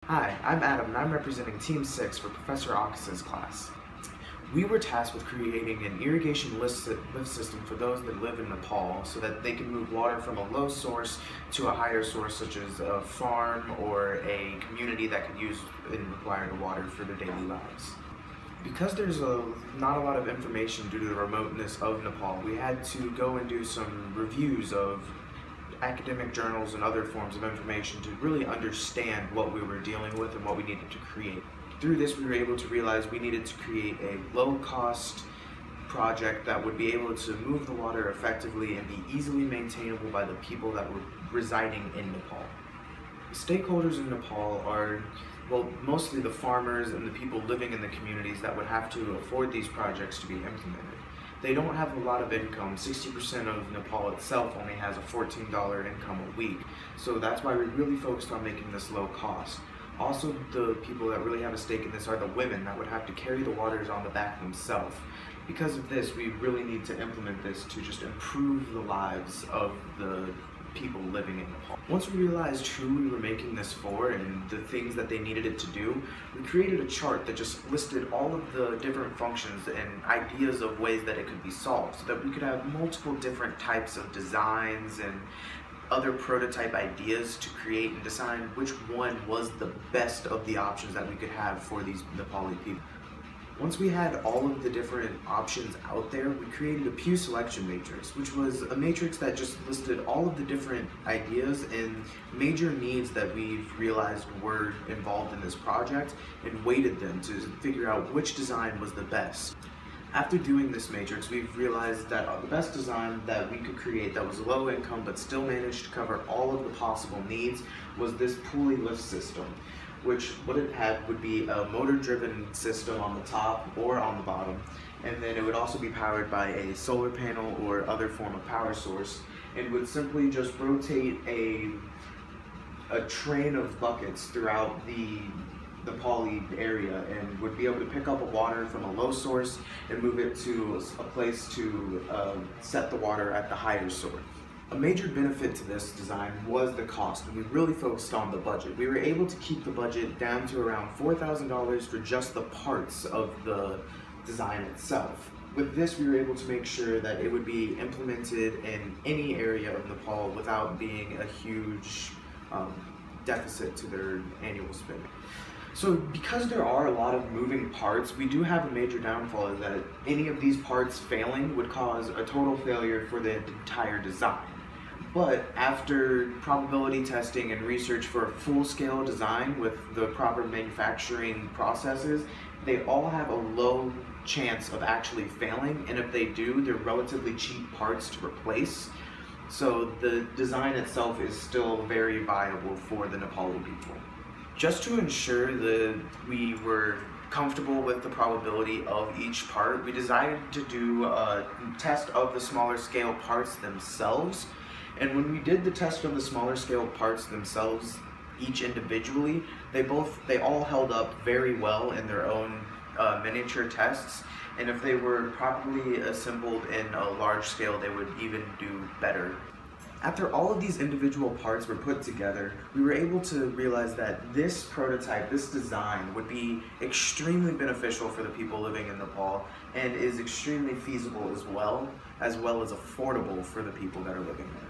Hi, I'm Adam and I'm representing Team 6 for Professor Aukes' class. We were tasked with creating an irrigation lift system for those that live in Nepal so that they can move water from a low source to a higher source, such as a farm or a community that could use and require the water for their daily lives. Because there's not a lot of information due to the remoteness of Nepal, we had to go and do some reviews of academic journals and other forms of information to really understand what we were dealing with and what we needed to create. Through this, we were able to realize we needed to create a low-cost project that would be able to move the water effectively and be easily maintainable by the people that were residing in Nepal. Stakeholders in Nepal are, well, mostly the farmers and the people living in the communities that would have to afford these projects to be implemented. They don't have a lot of income. 60% of Nepal itself only has a $14 income a week. So that's why we really focused on making this low cost. Also, the people that really have a stake in this are the women that would have to carry the waters on the back themselves. Because of this, we really need to implement this to just improve the lives of the people living in Nepal. Once we realized who we were making this for and the things that they needed it to do, we created a chart that just listed all of the different functions and ideas of ways that it could be solved so that we could have multiple different types of designs and other prototype ideas to create and decide which one was the best of the options that we could have for these Nepali people. Once we had all of the different options out there, we created a Pew selection matrix, which was a matrix that just listed all of the different ideas and major needs that we've realized were involved in this project and weighted them to figure out which design was the best. After doing this matrix, we've realized that the best design that we could create that was low income but still managed to cover all of the possible needs was this pulley lift system, which what it had would be a motor-driven system on the top or on the bottom, and then it would also be powered by a solar panel or other form of power source, and would simply just rotate a train of buckets throughout the Nepali area and would be able to pick up water from a low source and move it to a place to set the water at the higher source. A major benefit to this design was the cost, and we really focused on the budget. We were able to keep the budget down to around $4,000 for just the parts of the design itself. With this, we were able to make sure that it would be implemented in any area of Nepal without being a huge deficit to their annual spending. So because there are a lot of moving parts, we do have a major downfall is that any of these parts failing would cause a total failure for the entire design. But after probability testing and research for a full-scale design with the proper manufacturing processes, they all have a low chance of actually failing, and if they do, they're relatively cheap parts to replace. So the design itself is still very viable for the Nepali people. Just to ensure that we were comfortable with the probability of each part, we decided to do a test of the smaller scale parts themselves. And when we did the test of the smaller scale parts themselves, each individually, they all held up very well in their own miniature tests. And if they were properly assembled in a large scale, they would even do better. After all of these individual parts were put together, we were able to realize that this prototype, this design, would be extremely beneficial for the people living in Nepal and is extremely feasible as well as affordable for the people that are living there.